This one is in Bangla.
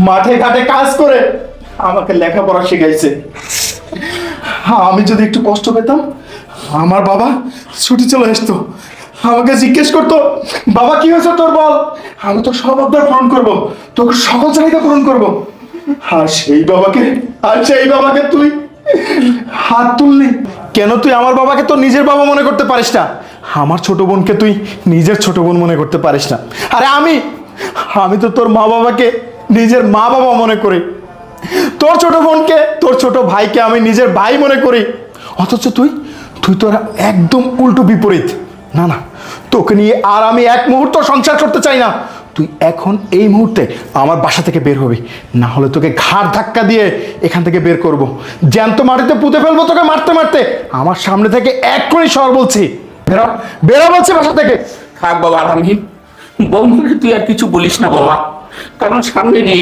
মাঠে ঘাটে কাজ করে আমাকে লেখাপড়া শিখাইছে। আমি যদি একটু কষ্ট পেতাম, আমার বাবা ছুটি চলে আসতো, আমাকে জিজ্ঞেস করতো, বাবা কি হয়েছে তোর বল, আমি তো সব আবদার পূরণ করবো, তোকে সকল চাহিদা পূরণ করবো। আর সেই বাবাকে তুই হাত তুললি কেন? তুই আমার বাবাকে তো নিজের বাবা মনে করতে পারিস না, আমার ছোট বোনকে তুই নিজের ছোট বোন মনে করতে পারিস না। আরে আমি তো তোর মা বাবাকে নিজের মা বাবা মনে করি, তোর ছোট বোনকে, তোর ছোট ভাইকে আমি নিজের ভাই মনে করি। অথচ তুই তোর একদম উল্টো বিপরীত। না না, তোকে নিয়ে আর আমি এক মুহূর্ত সংসার করতে চাই না। তুই এখন এই মুহূর্তে আমার বাসা থেকে বের হবি, না হলে তোকে ঘাড় ধাক্কা দিয়ে এখান থেকে বের করব, জ্যান্ত মাটিতে পুঁতে ফেলবো তোকে মারতে মারতে। আমার সামনে থেকে এক্ষুনি সর বলছি, বেরো বেরো বলছি বাসা থেকে। থাক বাবা, আমি বৌমুখে তুই আর কিছু বলিস না বাবা, কারণ সামনে নেই।